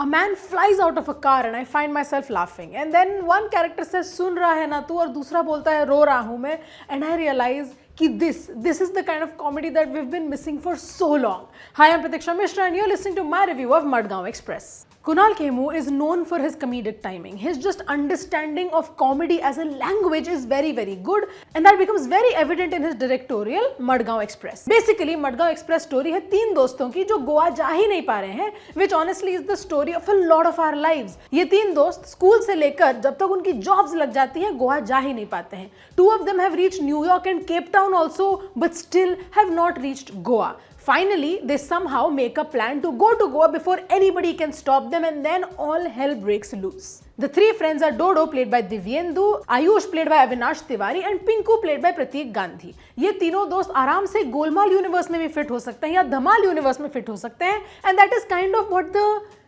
A man flies out of a car and I find myself laughing. And then one character says, "सुन रहा है ना तू?" और दूसरा बोलता है, "रो रहा हूँ मैं." And I realize कि this is the kind of comedy that we've been missing for so long. Hi, I'm Pratik Mishra and you're listening to my review of Madgaon Express. Kunal Kemmu is known for his comedic timing. His just understanding of comedy as a language is very, very good, and that becomes very evident in his directorial Madgaon Express. Basically, Madgaon Express story है तीन दोस्तों की जो गोवा जा ही नहीं पा रहे हैं, which honestly is the story of a lot of our lives. ये तीन दोस्त स्कूल से लेकर जब तक उनकी जॉब्स लग जाती हैं गोवा जा ही नहीं पाते हैं. Two of them have reached New York and Cape Town also, but still have not reached Goa. Finally, they somehow make a plan to go to Goa before anybody can stop them, and then all hell breaks loose. The three friends are Dodo, played by Divyenndu, Ayush, played by Avinash Tiwary, and Pinku, played by Pratik Gandhi. ये तीनों दोस्त आराम से Golmaal universe में भी fit हो सकते हैं या धमाल यूनिवर्स में फिट हो सकते हैं, and that is kind of what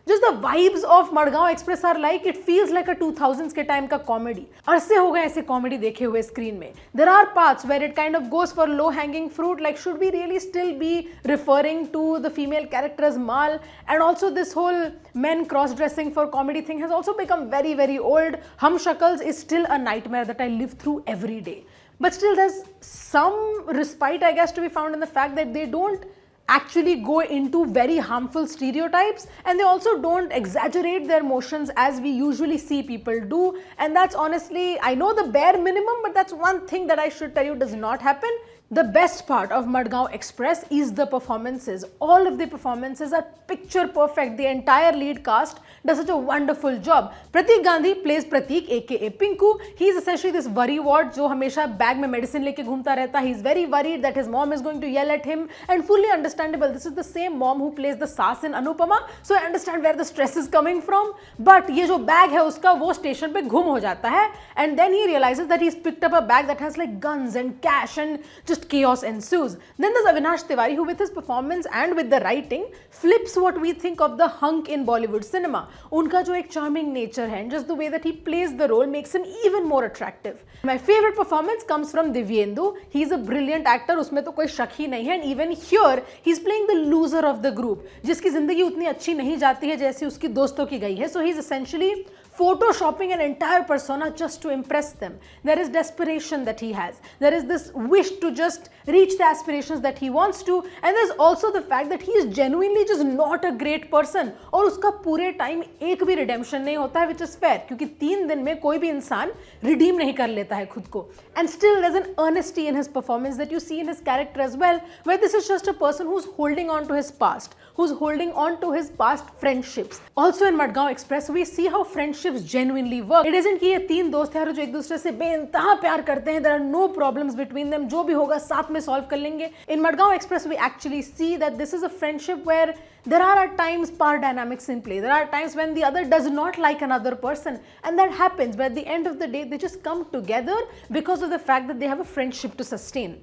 just the vibes of Madgaon Express are like. It feels like a 2000s के टाइम का कॉमेडी. अरसे हो गए ऐसे कॉमेडी देखे हुए स्क्रीन में. There are parts where it kind of goes for low hanging fruit, like should we really still be referring to the female character as Mal? And also this whole men cross dressing for comedy thing has also become very, very old. Hum Shakals is still a nightmare that I live through every day. But still there's some respite, I guess, to be found in the fact that they don't actually go into very harmful stereotypes, and they also don't exaggerate their emotions as we usually see people do, and that's honestly, I know, the bare minimum, but that's one thing that I should tell you does not happen. The best part of Madgaon Express is the performances. All of the performances are picture perfect. The entire lead cast does such a wonderful job. Pratik Gandhi plays Pratik aka Pinku. He is essentially this worry wart जो हमेशा bag में medicine लेके घूमता रहता है. He is very worried that his mom is going to yell at him, and fully understandable. This is the same mom who plays the sass in Anupama, so I understand where the stress is coming from. But ये जो bag है उसका वो station पे गुम हो जाता है, and then he realizes that he's picked up a bag that has like guns and cash, and just chaos ensues. Then there's Avinash Tiwary, who with his performance and with the writing flips what we think of the hunk in Bollywood cinema. उनका जो एक charming nature है, and just the way that he plays the role makes him even more attractive. My favorite performance comes from Divyenndu. He's a brilliant actor, उसमें तो कोई शक ही नहीं है, and even here he's playing the loser of the group, जिसकी जिंदगी उतनी अच्छी नहीं जाती है जैसी उसकी दोस्तों की गई है. So he's essentially photoshopping an entire persona just to impress them. There is desperation that he has. There is this wish to just reach the aspirations that he wants to, and there's also the fact that he is genuinely just not a great person. और उसका पूरे time एक भी redemption नहीं होता है, which is fair, क्योंकि 3 दिन में कोई भी इंसान redeem नहीं कर लेता है खुद को. And still there's an honesty in his performance that you see in his character as well, where this is just a person who's holding on to his past, who's holding on to his past friendships. Also in Madgaon Express, we see how friendships genuinely work. It isn't कि ये तीन दोस्त हैं जो एक दूसरे से बेइंतहा प्यार करते हैं. There are no problems between them. जो भी होगा साथ में solve कर लेंगे. In Madgaon Express, we actually see that this is a friendship where there are at times power dynamics in play. There are times when the other does not like another person, and that happens. But at the end of the day, they just come together because of the fact that they have a friendship to sustain.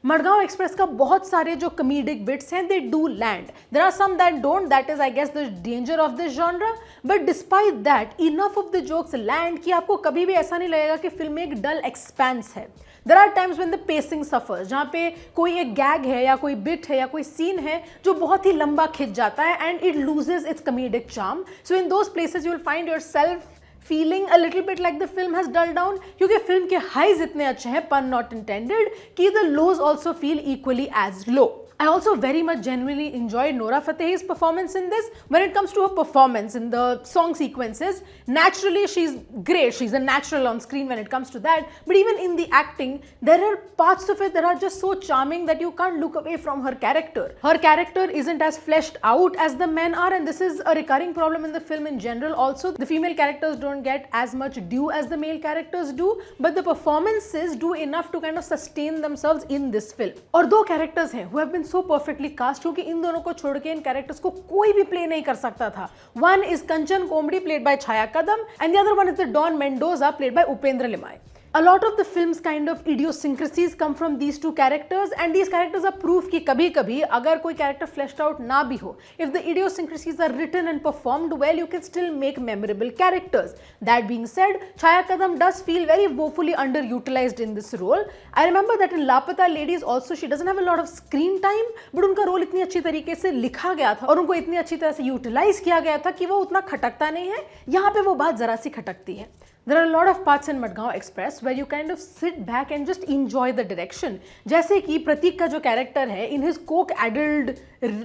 Madgaon Express का बहुत सारे जो comedic bits हैं, they do land. There are some that don't. That is, I guess, the danger of this genre. But despite that, enough of the jokes land कि आपको कभी भी ऐसा नहीं लगेगा कि फिल्म एक dull expanse है. There are times when the pacing suffers, जहाँ पे कोई एक gag है या कोई bit है या कोई scene है जो बहुत ही लंबा खिंच जाता है, and it loses its comedic charm. So in those places, you will find yourself feeling a little bit like the film has dulled down, क्योंकि फिल्म के highs इतने अच्छे हैं, pun not intended, कि the lows also feel equally as low. I also very much genuinely enjoyed Nora Fatehi's performance in this. When it comes to her performance in the song sequences, naturally she's great. She's a natural on screen when it comes to that. But even in the acting, there are parts of it that are just so charming that you can't look away from her character. Her character isn't as fleshed out as the men are, and this is a recurring problem in the film in general. Also, the female characters don't get as much due as the male characters do, but the performances do enough to kind of sustain themselves in this film. और दो characters हैं who have been so perfectly cast, क्योंकि इन दोनों को छोड़ के इन characters को कोई भी प्ले नहीं कर सकता था. One is Kanchan Komedi played by Chaya Kadam, and the other one is the Don Mendoza played by Upendra Limai. A lot of the film's kind of idiosyncrasies come from these two characters, and these characters are proof कि कभी कभी अगर कोई character fleshed out ना भी हो, if the idiosyncrasies are written and performed well, you can still make memorable characters. That being said, Chaya Kadam does feel very woefully underutilized in this role. I remember that in Lapata Ladies also she doesn't have a lot of screen time, but उनका role इतनी अच्छी तरीके से लिखा गया था और उनको इतनी अच्छी तरह से यूटिलाइज किया गया था कि वो उतना खटकता नहीं है. यहाँ पे वो बात जरा सी खटकती है. There are a lot of parts in Madgaon Express where you kind of sit back and just enjoy the direction. जैसे कि प्रतीक का जो character है, in his coke-addled,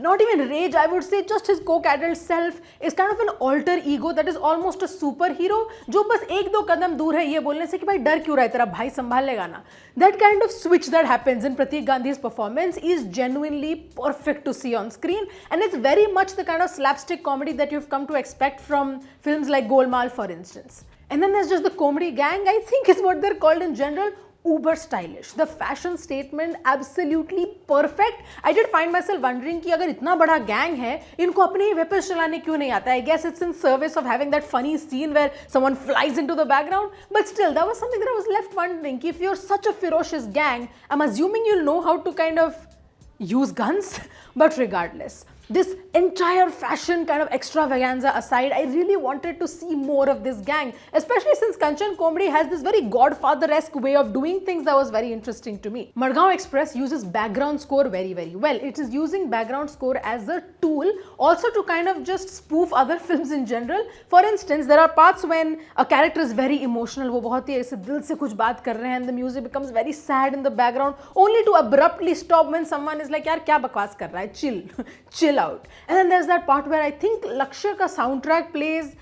not even rage, I would say, just his coke-addled self is kind of an alter ego that is almost a superhero, जो बस एक दो कदम दूर है ये बोलने से कि भाई डर क्यों रहा है तेरा भाई संभाल लेगा ना. That kind of switch that happens in Pratik Gandhi's performance is genuinely perfect to see on screen, and it's very much the kind of slapstick comedy that you've come to expect from films like Golmaal, for instance. And then there's just the comedy gang, I think is what they're called in general. Uber stylish. The fashion statement absolutely perfect. I did find myself wondering कि अगर इतना बड़ा gang है, इनको अपने ही weapons चलाने क्यों नहीं आता? I guess it's in service of having that funny scene where someone flies into the background. But still, that was something that I was left wondering. If you're such a ferocious gang, I'm assuming you'll know how to kind of use guns. But regardless, this entire fashion kind of extravaganza aside, I really wanted to see more of this gang, especially since Kanchan comedy has this very Godfather-esque way of doing things that was very interesting to me. Madgaon Express uses background score very, very well. It is using background score as a tool also to kind of just spoof other films in general. For instance, there are parts when a character is very emotional, वो बहुत ही ऐसे दिल से कुछ बात कर रहे हैं, and the music becomes very sad in the background, only to abruptly stop when someone is like, यार क्या बकवास कर रहा है, chill out. And then there's that part where I think Lakshya ka soundtrack plays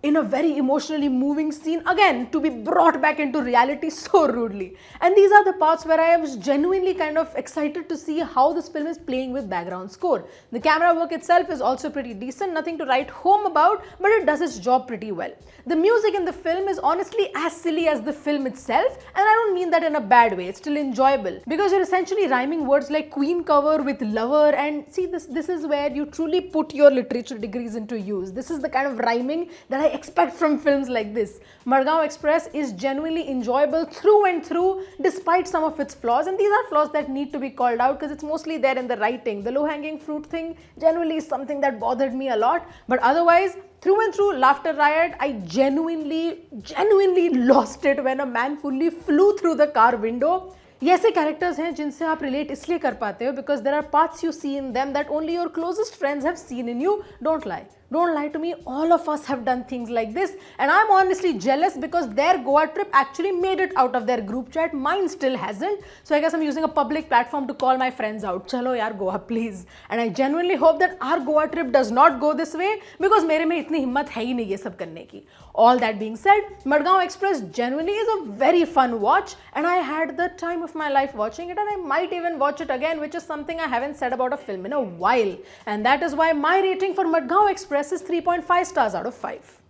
in a very emotionally moving scene, again to be brought back into reality so rudely. And these are the parts where I was genuinely kind of excited to see how this film is playing with background score. The camera work itself is also pretty decent, nothing to write home about, but it does its job pretty well. The music in the film is honestly as silly as the film itself, and I don't mean that in a bad way, it's still enjoyable, because you're essentially rhyming words like queen cover with lover, and see, this is where you truly put your literature degrees into use. This is the kind of rhyming that I expect from films like this. Madgaon Express is genuinely enjoyable through and through, despite some of its flaws, and these are flaws that need to be called out because it's mostly there in the writing. The low-hanging fruit thing generally is something that bothered me a lot, but otherwise, through and through, laughter riot. I genuinely lost it when a man fully flew through the car window. ये ऐसे characters हैं जिनसे आप relate इसलिए कर पाते हो because there are parts you see in them that only your closest friends have seen in you. Don't lie. Don't lie to me, all of us have done things like this, and I'm honestly jealous because their Goa trip actually made it out of their group chat. Mine still hasn't, so I guess I'm using a public platform to call my friends out. Chalo yaar Goa please. And I genuinely hope that our Goa trip does not go this way because मेरे में इतनी हिम्मत है ही नहीं ये सब करने की. All that being said, Madgaon Express genuinely is a very fun watch, and I had the time of my life watching it, and I might even watch it again, which is something I haven't said about a film in a while. And that is why my rating for Madgaon Express is 3.5 stars out of 5.